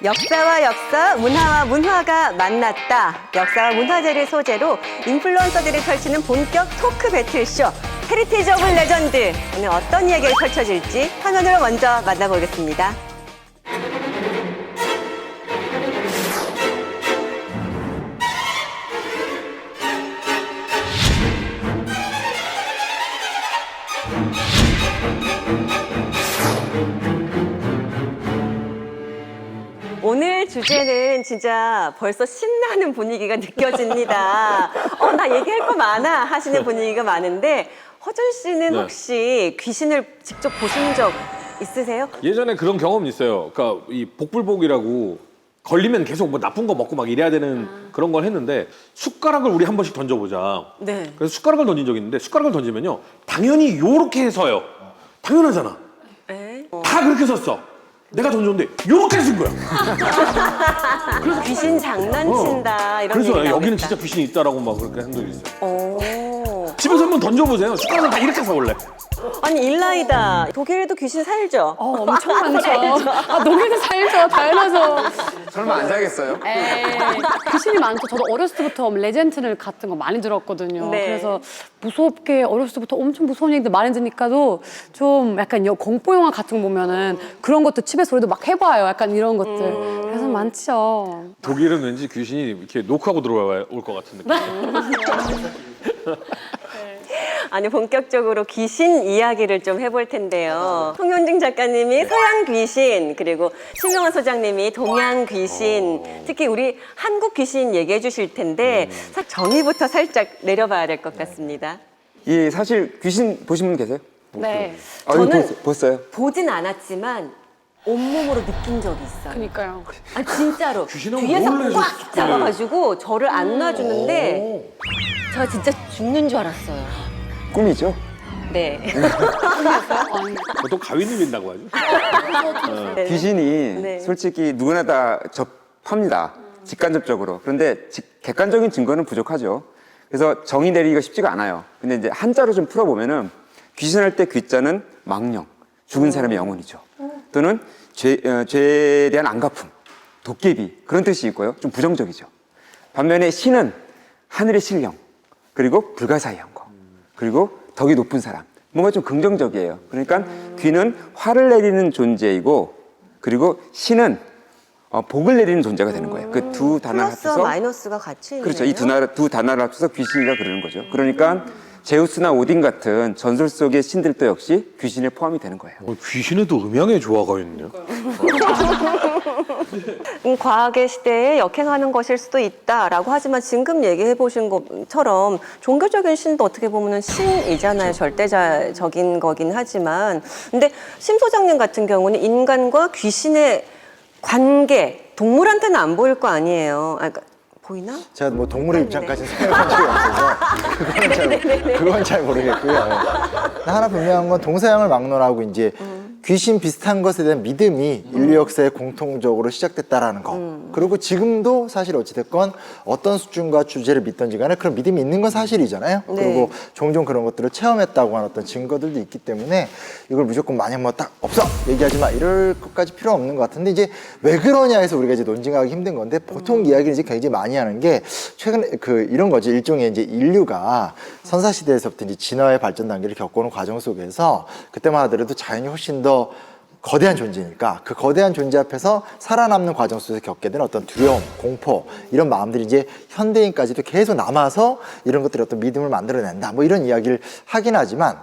역사와 역사, 문화와 문화가 만났다. 역사와 문화재를 소재로 인플루언서들이 펼치는 본격 토크 배틀쇼 헤리티지 오브 레전드. 오늘 어떤 이야기가 펼쳐질지 화면으로 먼저 만나보겠습니다. 오늘 주제는 진짜 벌써 신나는 분위기가 느껴집니다. 나 얘기할 거 많아 하시는 분위기가 많은데 허준 씨는 혹시 귀신을 직접 보신 적 있으세요? 예전에 그런 경험이 있어요. 그러니까 이 복불복이라고 걸리면 계속 뭐 나쁜 거 먹고 막 이래야 되는 그런 걸 했는데 숟가락을 우리 한 번씩 던져보자. 네. 그래서 숟가락을 던진 적이 있는데 숟가락을 던지면요. 당연히 요렇게 서요. 당연하잖아. 에? 다 그렇게 섰어. 내가 던졌는데 요렇게 쓴 거야. 그래서 귀신 장난친다 이런 그래서 얘기 여기는 나오겠다. 진짜 귀신이 있다라고 막 그렇게 한 적이 있어요. 오. 집에서 한번 던져보세요. 숟가락을 다 이렇게 서 원래. 아니 일라이다. 독일에도 귀신 살죠? 엄청 많죠. 독일도 살죠. 당연하죠. 설마 안 살겠어요? 에이, 귀신이 많죠. 저도 어렸을 때부터 레전트를 같은 거 많이 들었거든요. 네. 그래서 무섭게 어렸을 때부터 엄청 무서운 얘기들 많이 들으니까도 좀 약간 공포 영화 같은 거 보면은 그런 것도 집에서 우리도 막 해봐요. 약간 이런 것들. 그래서 많죠. 독일은 왠지 귀신이 이렇게 노크하고 들어올 것 같은 느낌. 아니 본격적으로 귀신 이야기를 좀 해볼 텐데요. 송윤중 작가님이 서양 귀신 그리고 신명환 소장님이 동양 귀신 특히 우리 한국 귀신 얘기해 주실 텐데 정의부터 살짝 내려봐야 될 것 같습니다. 예, 사실 귀신 보신 분 계세요? 네. 저는 봤어요. 보진 않았지만 온몸으로 느낀 적이 있어요. 그러니까요. 아 진짜로 귀신은 뒤에서 뭘 해서 꽉 잡아가지고 저를 안 놔주는데 저 진짜 죽는 줄 알았어요. 꿈이죠? 네. 보통 가위 눌린다고 하죠. 네. 귀신이 네. 솔직히 누구나 다 접합니다. 직간접적으로. 그런데 객관적인 증거는 부족하죠. 그래서 정의 내리기가 쉽지가 않아요. 근데 이제 한자로 좀 풀어보면은 귀신할 때 귀자는 망령, 죽은 사람의 영혼이죠. 또는 죄에 대한 안갚음, 도깨비 그런 뜻이 있고요. 좀 부정적이죠. 반면에 신은 하늘의 신령, 그리고 불가사의한 거, 그리고 덕이 높은 사람. 뭔가 좀 긍정적이에요. 그러니까 귀는 화를 내리는 존재이고, 그리고 신은 복을 내리는 존재가 되는 거예요. 그 두 단어를 플러스와 합쳐서 마이너스가 같이 있네요. 그렇죠. 이 두 단어를 합쳐서 귀신이라 그러는 거죠. 그러니까 제우스나 오딘 같은 전설 속의 신들도 역시 귀신에 포함이 되는 거예요. 귀신에도 음양의 조화가 있네요. 과학의 시대에 역행하는 것일 수도 있다라고 하지만 지금 얘기해 보신 것처럼 종교적인 신도 어떻게 보면 신이잖아요. 절대적인 거긴 하지만 근데 심 소장님 같은 경우는 인간과 귀신의 관계 동물한테는 안 보일 거 아니에요. 그러니까 보이나? 제가 뭐 동물의 입장까지 생각한 적이 없어서 그건 잘 모르겠고요. 하나 분명한 건 동서양을 막론하고 이제 귀신 비슷한 것에 대한 믿음이 인류 역사에 공통적으로 시작됐다라는 거. 그리고 지금도 사실 어찌됐건 어떤 수준과 주제를 믿던지 간에 그런 믿음이 있는 건 사실이잖아요. 네. 그리고 종종 그런 것들을 체험했다고 하는 어떤 증거들도 있기 때문에 이걸 무조건 마냥 뭐 딱 없어! 얘기하지 마! 이럴 것까지 필요 없는 것 같은데 이제 왜 그러냐 해서 우리가 이제 논증하기 힘든 건데 보통 이야기를 이제 굉장히 많이 하는 게 최근에 이런 거죠. 일종의 이제 인류가 선사시대에서부터 이제 진화의 발전 단계를 겪어오는 과정 속에서 그때만 하더라도 자연이 훨씬 더 거대한 존재니까 그 거대한 존재 앞에서 살아남는 과정 속에서 겪게 되는 어떤 두려움, 공포 이런 마음들이 이제 현대인까지도 계속 남아서 이런 것들이 어떤 믿음을 만들어낸다 뭐 이런 이야기를 하긴 하지만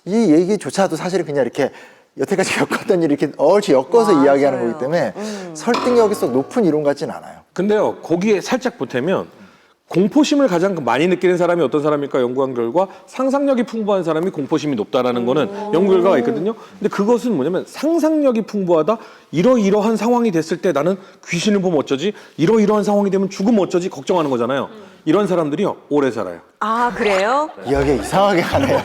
이 얘기조차도 사실은 그냥 이렇게 여태까지 겪었던 일을 이렇게 얼추 엮어서 이야기하는 거기 때문에 설득력이 썩 높은 이론 같지는 않아요. 근데요, 거기에 살짝 보태면 공포심을 가장 많이 느끼는 사람이 어떤 사람일까 연구한 결과 상상력이 풍부한 사람이 공포심이 높다라는 거는 연구 결과가 있거든요. 근데 그것은 뭐냐면 상상력이 풍부하다. 이러이러한 상황이 됐을 때 나는 귀신을 보면 어쩌지? 이러이러한 상황이 되면 죽으면 어쩌지? 걱정하는 거잖아요. 이런 사람들이요, 오래 살아요. 아 그래요? 이야기가 이상하게 가네요.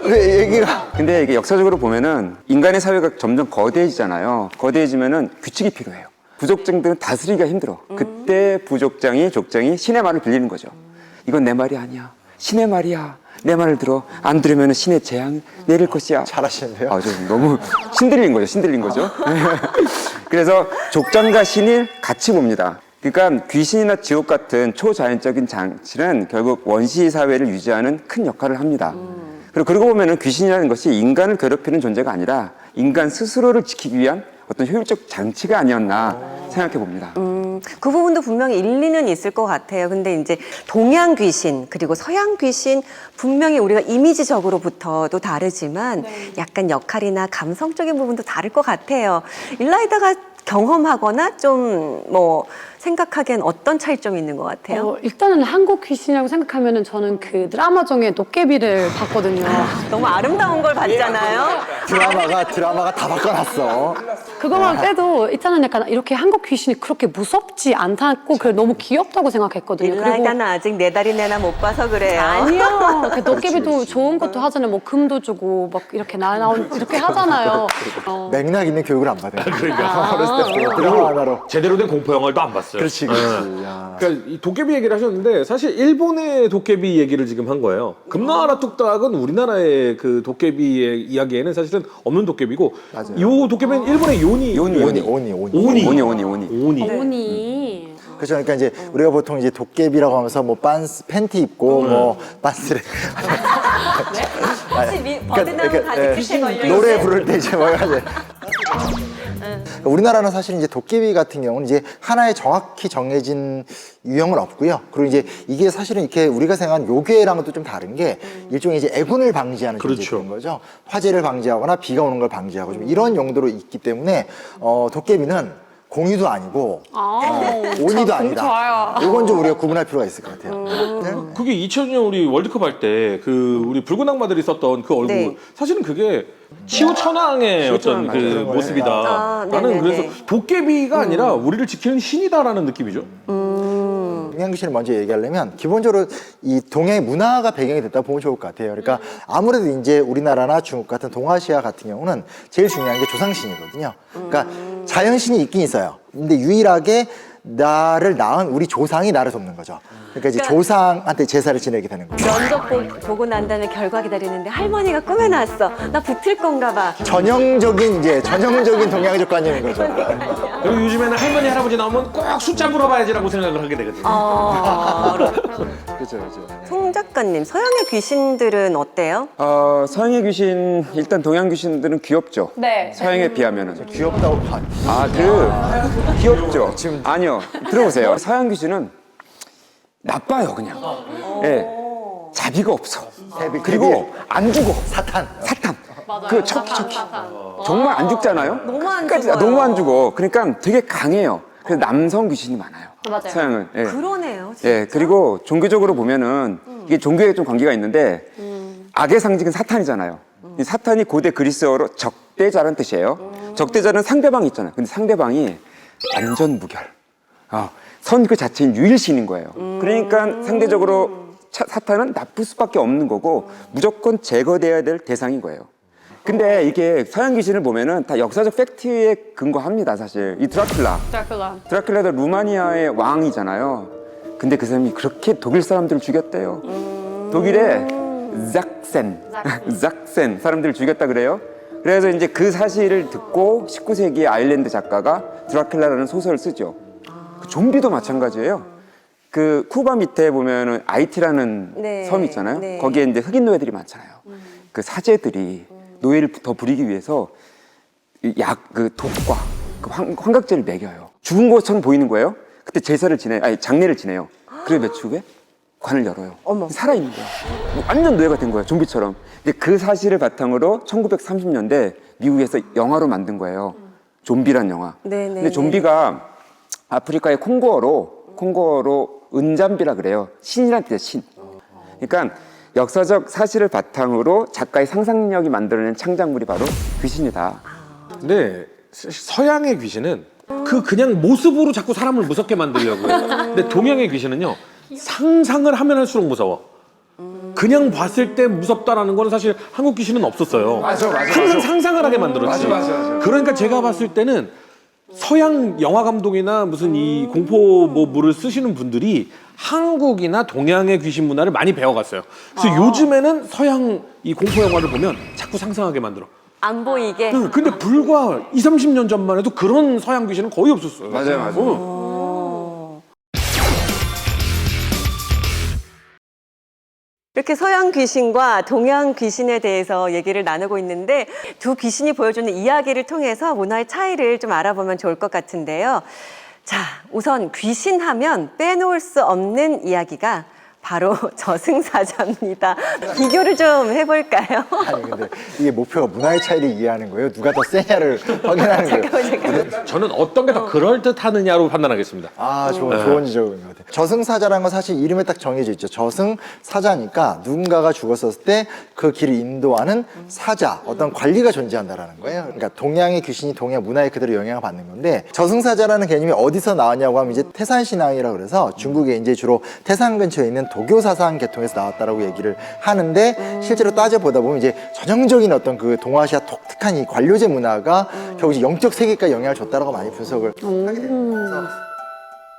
왜 얘기가 근데 이게 역사적으로 보면은 인간의 사회가 점점 거대해지잖아요. 거대해지면은 규칙이 필요해요. 부족장들은 다스리기가 힘들어. 그때 부족장이 족장이 신의 말을 빌리는 거죠. 이건 내 말이 아니야. 신의 말이야. 내 말을 들어. 안 들으면 신의 재앙 내릴 것이야. 잘하시는데요? 아, 저 너무 신들린 거죠. 신들린 거죠. 그래서 족장과 신을 같이 봅니다. 그러니까 귀신이나 지옥 같은 초자연적인 장치는 결국 원시 사회를 유지하는 큰 역할을 합니다. 그리고 그러고 보면은 귀신이라는 것이 인간을 괴롭히는 존재가 아니라 인간 스스로를 지키기 위한 어떤 효율적 장치가 아니었나 생각해 봅니다. 그 부분도 분명히 일리는 있을 것 같아요. 근데 이제 동양 귀신 그리고 서양 귀신 분명히 우리가 이미지적으로부터도 다르지만 약간 역할이나 감성적인 부분도 다를 것 같아요. 일라이다가 경험하거나 좀 뭐 생각하기엔 어떤 차이점이 있는 것 같아요? 일단은 한국 귀신이라고 생각하면은 저는 그 드라마 중에 도깨비를 봤거든요. 너무 아름다운 걸 봤잖아요. 드라마가 다 바꿔놨어. 그거만 빼도 일단은 약간 이렇게 한국 귀신이 그렇게 무섭지 않다고 그래 너무 귀엽다고 생각했거든요. 일라이다는 아직 네 다리 내나 못 봐서 그래요. 아니요. 그 도깨비도 좋은 것도 하잖아요. 뭐 금도 주고 막 이렇게 나온 이렇게 하잖아요. 맥락 있는 교육을 안 받아요. 그러니까. 어렸을 때부터 드라마 하나로. 제대로 된 공포 영화를 안 봤어요. 그렇지. 야. 그러니까 이 도깨비 얘기를 하셨는데 사실 일본의 도깨비 얘기를 지금 한 거예요. 금나라 뚝딱은 우리나라의 그 도깨비의 이야기에는 사실은 없는 도깨비고 요 도깨비는 일본의 요니. 오니. 어머니. 그렇죠. 그러니까 이제 우리가 보통 이제 도깨비라고 하면서 뭐 팬티 입고 뭐 빤스를 혹시 버드나무 바지 끝에 걸려 노래 부를 때 이제 뭐 이제 우리나라는 사실 이제 도깨비 같은 경우는 이제 하나의 정확히 정해진 유형은 없고요. 그리고 이제 이게 사실은 이렇게 우리가 생각하는 요괴랑은 또 좀 다른 게 일종의 이제 애군을 방지하는 존재인 거죠. 화재를 방지하거나 비가 오는 걸 방지하고 좀 이런 용도로 있기 때문에 도깨비는 공유도 아니고 오니도 아니다. 좋아요. 이건 좀 우리가 구분할 필요가 있을 것 같아요. 네? 그게 2000년 우리 월드컵 할 때 그 우리 붉은 악마들이 썼던 그 얼굴 네. 사실은 그게 치우천왕의 어떤 그 맞아요. 모습이다. 아, 나는 네네네. 그래서 도깨비가 아니라 우리를 지키는 신이다라는 느낌이죠. 동양 귀신을 먼저 얘기하려면 기본적으로 이 동양의 문화가 배경이 됐다 보면 좋을 것 같아요. 그러니까 아무래도 이제 우리나라나 중국 같은 동아시아 같은 경우는 제일 중요한 게 조상신이거든요. 그러니까 자연신이 있긴 있어요. 근데 유일하게 나를 낳은 우리 조상이 나를 돕는 거죠. 그러니까 이제 조상한테 제사를 지내게 되는 거죠. 면접 보고 난 다음에 결과 기다리는데 할머니가 꿈에 나왔어. 나 붙을 건가 봐. 전형적인 동양적 관념인 거죠. 그리고 요즘에는 할머니 할아버지 나오면 꼭 숫자 물어봐야지라고 생각을 하게 되거든요. 그렇죠, 그렇죠. 송 작가님, 서양의 귀신들은 어때요? 서양의 귀신, 일단 동양 귀신들은 귀엽죠. 네. 서양에 비하면은. 귀엽다고 귀엽죠. 아니요, 들어보세요. 서양 귀신은 나빠요, 그냥. 예, 자비가 없어. 그리고 안 죽어. 사탄. 그 척키. 정말 안 죽잖아요. 너무 안 끝까지 죽어요. 너무 안 죽어. 그러니까 되게 강해요. 그래서 남성 귀신이 많아요. 맞아요. 서양은. 예. 그러네요. 진짜. 예, 그리고 종교적으로 보면은 이게 종교에 좀 관계가 있는데 악의 상징은 사탄이잖아요. 이 사탄이 고대 그리스어로 적대자라는 뜻이에요. 적대자는 상대방이 있잖아요. 근데 상대방이 완전 무결. 선 그 자체인 유일신인 거예요. 그러니까 상대적으로 사탄은 나쁠 수밖에 없는 거고 무조건 제거돼야 될 대상인 거예요. 근데 이게 서양 귀신을 보면은 다 역사적 팩트에 근거합니다, 사실. 이 드라큘라도 루마니아의 왕이잖아요. 근데 그 사람이 그렇게 독일 사람들을 죽였대요. 독일의 작센 사람들을 죽였다 그래요. 그래서 이제 그 사실을 듣고 19세기의 아일랜드 작가가 드라큘라라는 소설을 쓰죠. 그 좀비도 마찬가지예요. 그 쿠바 밑에 보면은 아이티라는 네, 섬이 있잖아요. 네. 거기에 이제 흑인 노예들이 많잖아요. 그 사제들이 노예를 더 부리기 위해서 그 독과 그 환각제를 먹여요. 죽은 것처럼 보이는 거예요. 그때 장례를 지내요. 그래 며칠 후에 관을 열어요. 살아있는 거야. 완전 노예가 된 거예요. 좀비처럼. 근데 그 사실을 바탕으로 1930년대 미국에서 영화로 만든 거예요. 좀비란 영화. 네네. 근데 좀비가 아프리카의 콩고어로 은잠비라 그래요. 신이란 뜻이에요, 신. 그러니까 역사적 사실을 바탕으로 작가의 상상력이 만들어낸 창작물이 바로 귀신이다. 근데 서양의 귀신은 그냥 모습으로 자꾸 사람을 무섭게 만들려고 해요. 근데 동양의 귀신은요, 상상을 하면 할수록 무서워. 그냥 봤을 때 무섭다라는 거는 사실 한국 귀신은 없었어요. 항상 상상을 하게 만들었지. 그러니까 제가 봤을 때는 서양 영화 감독이나 무슨 이 공포물을 쓰시는 분들이 한국이나 동양의 귀신 문화를 많이 배워갔어요. 그래서 요즘에는 서양 이 공포 영화를 보면 자꾸 상상하게 만들어. 안 보이게. 근데 불과 20, 30년 전만 해도 그런 서양 귀신은 거의 없었어요. 맞아요, 맞아요. 이렇게 서양 귀신과 동양 귀신에 대해서 얘기를 나누고 있는데 두 귀신이 보여주는 이야기를 통해서 문화의 차이를 좀 알아보면 좋을 것 같은데요. 자, 우선 귀신 하면 빼놓을 수 없는 이야기가 바로 저승사자입니다. 비교를 좀 해볼까요? 아니 근데 이게 목표가 문화의 차이를 이해하는 거예요? 누가 더 세냐를 확인하는 거예요? 저는 어떤 게 더 그럴듯하느냐로 판단하겠습니다. 아, 좋은 지적인 것 같아요. 저승사자라는 건 사실 이름에 딱 정해져 있죠. 저승사자니까 누군가가 죽었을 때 그 길을 인도하는 사자, 어떤 관리가 존재한다라는 거예요. 그러니까 동양의 귀신이 동양 문화에 그대로 영향을 받는 건데 저승사자라는 개념이 어디서 나왔냐고 하면 이제 태산신앙이라고 그래서 중국에 이제 주로 태산 근처에 있는 도교 사상 계통에서 나왔다라고 얘기를 하는데 실제로 따져보다 보면 이제 전형적인 어떤 그 동아시아 독특한 이 관료제 문화가 결국 이제 영적 세계까지 영향을 줬다라고 많이 분석을 하게 됩니다.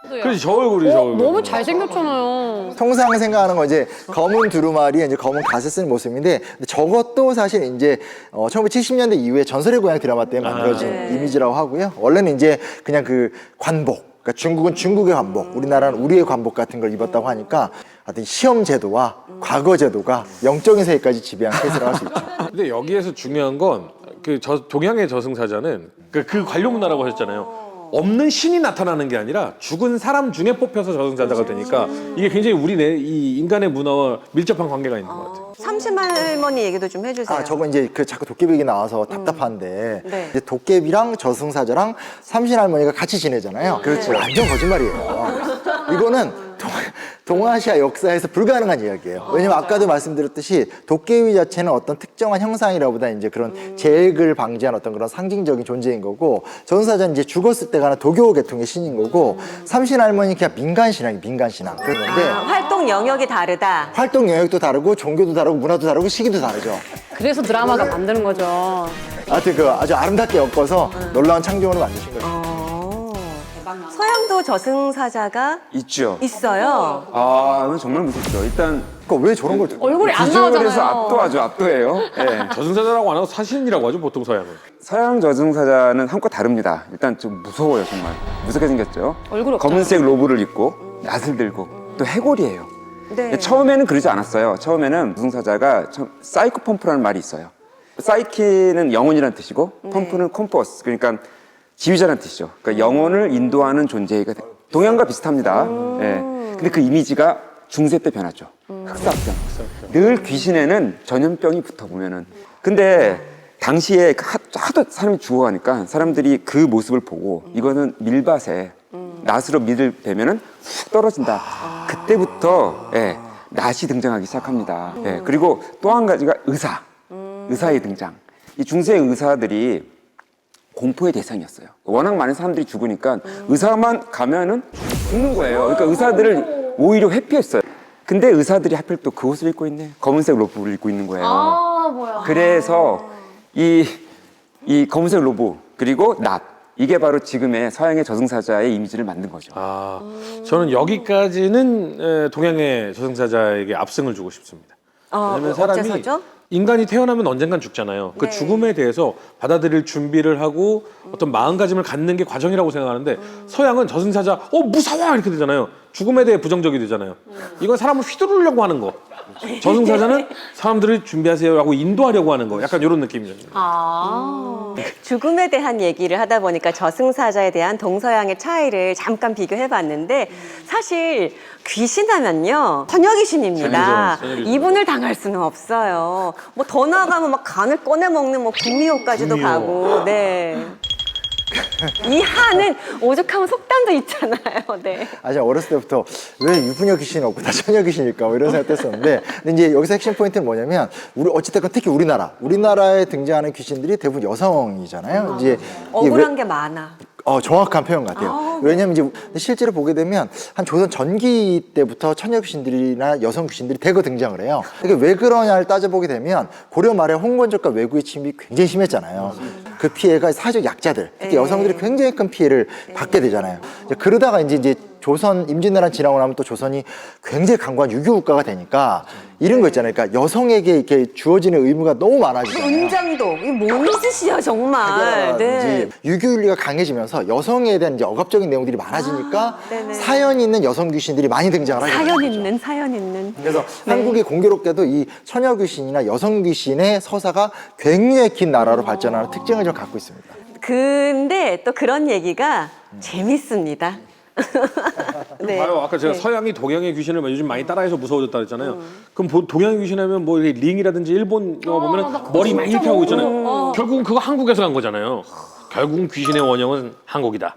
그래서 저 얼굴이 저 얼굴. 너무 잘생겼잖아요. 통상 생각하는 건 이제 검은 두루마리에 이제 검은 갓을 쓴 모습인데 근데 저것도 사실 이제 1970년대 이후에 전설의 고향 드라마 때문에 만들어진 이미지라고 하고요. 원래는 이제 그냥 그 관복. 그러니까 중국은 중국의 관복, 우리나라는 우리의 관복 같은 걸 입었다고 하니까 하여튼 시험 제도와 과거 제도가 영적인 세계까지 지배한 케이스라고 할 수 있죠. 근데 여기에서 중요한 건 그 동양의 저승사자는 그 관료 문화라고 하셨잖아요. 없는 신이 나타나는 게 아니라 죽은 사람 중에 뽑혀서 저승사자가 되니까 이게 굉장히 이 인간의 문화와 밀접한 관계가 있는 것 같아요. 삼심할머니 얘기도 좀 해주세요. 아, 저거 이제 그 자꾸 도깨비 얘기 나와서 답답한데 네. 이제 도깨비랑 저승사자랑 삼신할머니가 같이 지내잖아요. 그렇죠. 완전 거짓말이에요. 이거는 동아시아 역사에서 불가능한 이야기예요. 왜냐면 아까도 말씀드렸듯이 도깨비 자체는 어떤 특정한 형상이라보다 이제 그런 재해를 방지하는 어떤 그런 상징적인 존재인 거고 저승사자는 이제 죽었을 때 가는 도교 계통의 신인 거고 삼신할머니 그냥 민간신앙이 민간신앙 그런 건데 활동 영역이 다르다. 활동 영역도 다르고 종교도 다르고 문화도 다르고 시기도 다르죠. 그래서 드라마가 만드는 거죠. 하여튼 그 아주 아름답게 엮어서 놀라운 창조물을 만드신 거죠. 서양도 저승사자가 있죠. 있어요. 아, 이건 정말 무섭죠. 일단 그러니까 왜 저런 걸 얼굴이 안 비주얼에서 나오잖아요. 압도예요. 예. 저승사자라고 안 하고 사신이라고 하죠 보통 서양은. 서양 저승사자는 한껏 다릅니다. 일단 좀 무서워요, 정말. 무섭게 생겼죠. 얼굴 없잖아. 검은색 로브를 입고 낫을 들고 또 해골이에요. 네. 처음에는 그러지 않았어요. 처음에는 저승사자가 사이코 펌프라는 말이 있어요. 사이키는 영혼이라는 뜻이고 펌프는 컴퍼스, 그러니까 지휘자라는 뜻이죠. 그러니까 영혼을 인도하는 존재가 동양과 비슷합니다. 예. 근데 그 이미지가 중세 때 변하죠. 흑사병. 늘 귀신에는 전염병이 붙어 보면은. 근데 당시에 하도 사람이 죽어가니까 사람들이 그 모습을 보고 이거는 밀밭에 낫으로 밀을 대면은 훅 떨어진다. 그때부터 낫이 등장하기 시작합니다. 예. 그리고 또 한 가지가 의사의 등장. 이 중세의 의사들이 공포의 대상이었어요. 워낙 많은 사람들이 죽으니까 의사만 가면은 죽는 거예요. 그러니까 의사들을 오히려 회피했어요. 근데 의사들이 하필 또 그 옷을 입고 있네. 검은색 로브를 입고 있는 거예요. 아, 뭐야. 그래서 이 검은색 로브 그리고 낫 이게 바로 지금의 서양의 저승사자의 이미지를 만든 거죠. 아, 저는 여기까지는 동양의 저승사자에게 압승을 주고 싶습니다. 왜냐면 사람이 어째서죠? 인간이 태어나면 언젠간 죽잖아요. 그 네. 죽음에 대해서 받아들일 준비를 하고 어떤 마음가짐을 갖는 게 과정이라고 생각하는데 서양은 저승사자 무서워 이렇게 되잖아요. 죽음에 대해 부정적이 되잖아요. 이건 사람을 휘두르려고 하는 거. 저승사자는 사람들을 준비하세요라고 인도하려고 하는 거. 약간 이런 느낌이죠. 죽음에 대한 얘기를 하다 보니까 저승사자에 대한 동서양의 차이를 잠깐 비교해봤는데 사실 귀신하면요 처녀귀신입니다. 처녀귀신. 이분을 당할 수는 없어요. 뭐 더 나가면 막 간을 꺼내 먹는 뭐 구미호까지도 구미호. 가고, 네. 이 한은 오죽하면 속담도 있잖아요. 네. 아직 어렸을 때부터 왜 유부녀 귀신이 없고 다 처녀 귀신일까 뭐 이런 생각도 했었는데 근데 이제 여기서 핵심 포인트는 뭐냐면 어찌됐건 특히 우리나라에 등장하는 귀신들이 대부분 여성이잖아요. 이제 이게 억울한 게 많아. 정확한 표현 같아요. 왜냐면 이제 실제로 보게 되면 한 조선 전기 때부터 처녀 귀신들이나 여성 귀신들이 대거 등장을 해요. 이게 왜 그러냐를 따져보게 되면 고려 말에 홍건적과 왜구의 침입이 굉장히 심했잖아요. 그 피해가 사회적 약자들, 특히 여성들이 굉장히 큰 피해를 받게 되잖아요. 이제 그러다가 이제 조선 임진왜란 지나고 나면 또 조선이 굉장히 강고한 유교 국가가 되니까 이런 거 있잖아요. 그러니까 여성에게 이렇게 주어지는 의무가 너무 많아지잖아요. 은장도 이게 뭔 짓이야 정말. 네. 유교윤리가 강해지면서 여성에 대한 이제 억압적인 내용들이 많아지니까 네네. 사연 있는 여성 귀신들이 많이 등장을 하게 되는 거죠. 사연 있는. 그래서 한국이 공교롭게도 이 처녀 귀신이나 여성 귀신의 서사가 굉장히 긴 나라로 발전하는 특징을 좀 갖고 있습니다. 근데 또 그런 얘기가 재밌습니다. 네. 봐요. 아까 제가 서양이 동양의 귀신을 요즘 많이 따라해서 무서워졌다 그랬잖아요. 그럼 동양의 귀신 하면 뭐 이렇게 링이라든지 일본 영화 보면은 머리 막 이렇게 하고 있잖아요. 결국은 그거 한국에서 간 거잖아요. 결국은 귀신의 원형은 한국이다.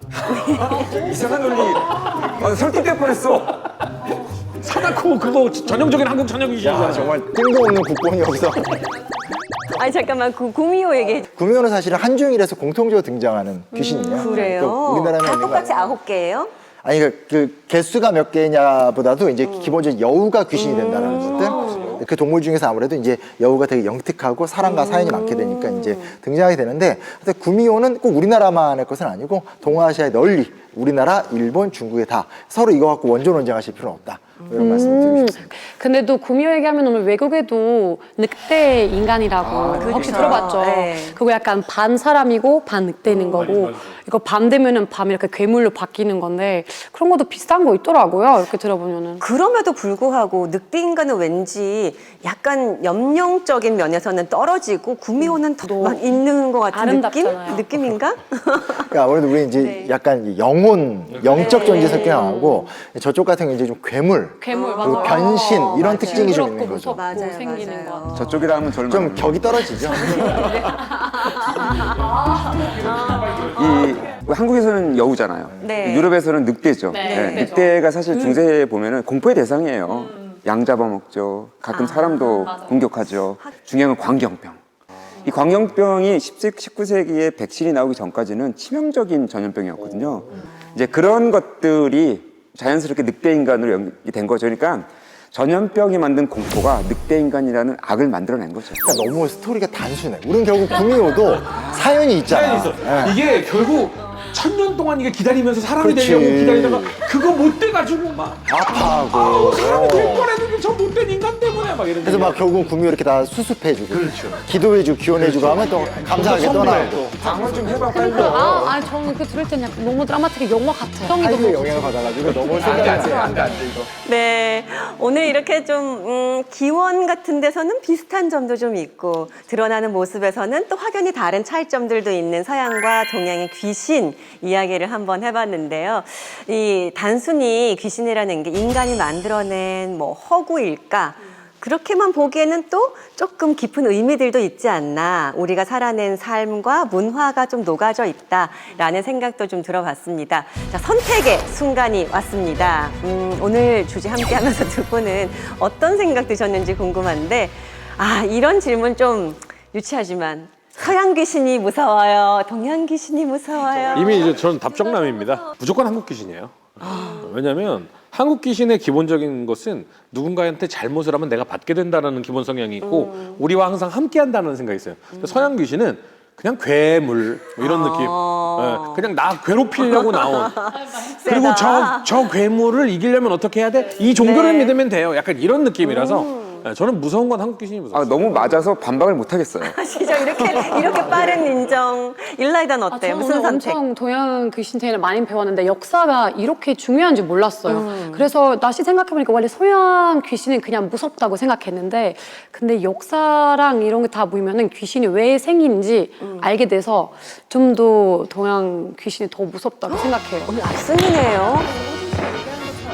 이상한 논리. 설득될 뻔했어. 사다코 그거 전형적인 한국 전형 귀신이잖아요. 정말 뜬금없는 국뽕이 여기서. 아니 잠깐만 그 구미호 얘기. 구미호는 사실은 한중일에서 공통적으로 등장하는 귀신이에요. 그래요? 또 우리나라는 다 있는 거 똑같이 아니에요? 9개예요? 아니 그 개수가 몇 개냐보다도 이제 기본적으로 여우가 귀신이 된다는 것들. 그 동물 중에서 아무래도 이제 여우가 되게 영특하고 사랑과 사연이 많게 되니까 이제 등장하게 되는데, 근데 구미호는 꼭 우리나라만의 것은 아니고 동아시아에 널리 우리나라, 일본, 중국에 다 서로 이거 갖고 원조 논쟁하실 필요는 없다. 뭐 이런 말씀을 드리고 싶습니다. 근데 또 구미호 얘기하면 오늘 외국에도 늑대 인간이라고 혹시 들어봤죠? 네. 그거 약간 반 사람이고 반 늑대인 거고 이거 밤 되면은 밤 이렇게 괴물로 바뀌는 건데 그런 것도 비슷한 거 있더라고요. 이렇게 들어보면은. 그럼에도 불구하고 늑대 인간은 왠지 약간 염룡적인 면에서는 떨어지고 구미호는 더 막 있는 것 같은 느낌? 아름답잖아요. 느낌인가? 그러니까 아무래도 우리 이제 약간 영혼, 영적 존재 성격이 강하고 저쪽 같은 경우 이제 좀 괴물, 괴물 그리고 맞아요. 변신 이런 맞아요. 특징이 좀 부럽고 있는 거죠. 무섭고 맞아요, 생기는 맞아요. 것 같아요. 저쪽이라 하면 절만. 좀 격이 떨어지죠. 이 한국에서는 여우잖아요. 네. 유럽에서는 늑대죠. 네, 네, 늑대죠. 늑대가 사실 중세에 보면은 공포의 대상이에요. 양 잡아먹죠. 가끔 사람도 공격하죠. 중요한 건 광경병. 이 광경병이 19세기에 백신이 나오기 전까지는 치명적인 전염병이었거든요. 이제 그런 것들이 자연스럽게 늑대 인간으로 연결이 된 거죠. 그러니까 전염병이 만든 공포가 늑대 인간이라는 악을 만들어낸 거죠. 그러니까 너무 스토리가 단순해. 우린 결국 구미호도 사연이 있잖아. 있어. 예. 이게 결국 1000년 동안 이게 기다리면서 사람이 그렇지. 되려고 기다리다가 그거 못 돼가지고 막 아파하고. 사람이 될 뻔했는데 저 못된 인간 때문에 막 이런. 그래서 막 결국 구미호 이렇게 다 수습해주고, 그렇죠. 기도해주고, 기원해주고 하면 또 감사하게 떠나고. 방어 좀 해봐 빨리. 아니 저는 그 들을 땐 약간 너무 드라마틱해 영화 같아요. 형이 타이거의 너무 영향을 받아가지고 너무 생각이 안 돼. 안돼 이거. 네, 오늘 이렇게 좀 기원 같은 데서는 비슷한 점도 좀 있고 드러나는 모습에서는 또 확연히 다른 차이점들도 있는 서양과 동양의 귀신 이야기를 한번 해봤는데요. 이 단순히 귀신이라는 게 인간이 만들어낸 뭐 허구일까? 그렇게만 보기에는 또 조금 깊은 의미들도 있지 않나. 우리가 살아낸 삶과 문화가 좀 녹아져 있다라는 생각도 좀 들어봤습니다. 자, 선택의 순간이 왔습니다. 오늘 주제 함께 하면서 두 분은 어떤 생각 드셨는지 궁금한데, 이런 질문 좀 유치하지만 서양 귀신이 무서워요? 동양 귀신이 무서워요? 이미 이제 저는 답정남입니다. 무조건 한국 귀신이에요. 왜냐하면 한국 귀신의 기본적인 것은 누군가한테 잘못을 하면 내가 받게 된다는 기본 성향이 있고 우리와 항상 함께한다는 생각이 있어요. 근데 서양 귀신은 그냥 괴물 뭐 이런 느낌. 예, 그냥 나 괴롭히려고 나온. 그리고 저 괴물을 이기려면 어떻게 해야 돼? 이 종교를 네. 믿으면 돼요. 약간 이런 느낌이라서 예, 저는 무서운 건 한국 귀신이 무서워요. 너무 맞아서 반박을 못 하겠어요. 진짜 이렇게 빠른 인정. 일라이단 어때요? 저는 무슨 오늘 선택? 엄청 동양 귀신 테일을 많이 배웠는데 역사가 이렇게 중요한지 몰랐어요. 그래서 다시 생각해보니까 원래 서양 귀신은 그냥 무섭다고 생각했는데 근데 역사랑 이런 게 다 보면은 귀신이 왜 생기는지 알게 돼서 좀 더 동양 귀신이 더 무섭다고 생각해요. 압승이네요.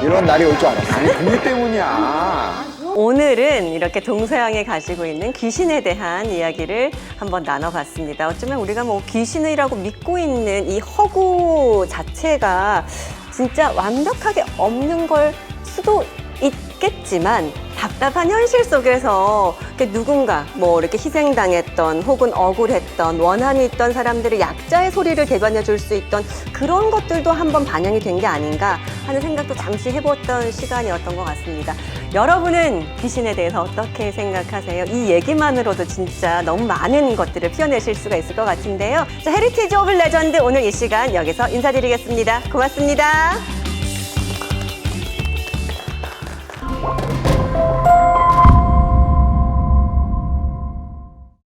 이런 날이 올 줄 알았어. 아니 국리 때문이야. 오늘은 이렇게 동서양이 가지고 있는 귀신에 대한 이야기를 한번 나눠봤습니다. 어쩌면 우리가 뭐 귀신이라고 믿고 있는 이 허구 자체가 진짜 완벽하게 없는 걸 수도 없겠지만 답답한 현실 속에서 이렇게 누군가 뭐 이렇게 희생당했던 혹은 억울했던 원한이 있던 사람들의 약자의 소리를 대변해 줄 수 있던 그런 것들도 한번 반영이 된 게 아닌가 하는 생각도 잠시 해봤던 시간이었던 것 같습니다. 여러분은 귀신에 대해서 어떻게 생각하세요? 이 얘기만으로도 진짜 너무 많은 것들을 피워내실 수가 있을 것 같은데요. 자, 헤리티지 오브 레전드 오늘 이 시간 여기서 인사드리겠습니다. 고맙습니다.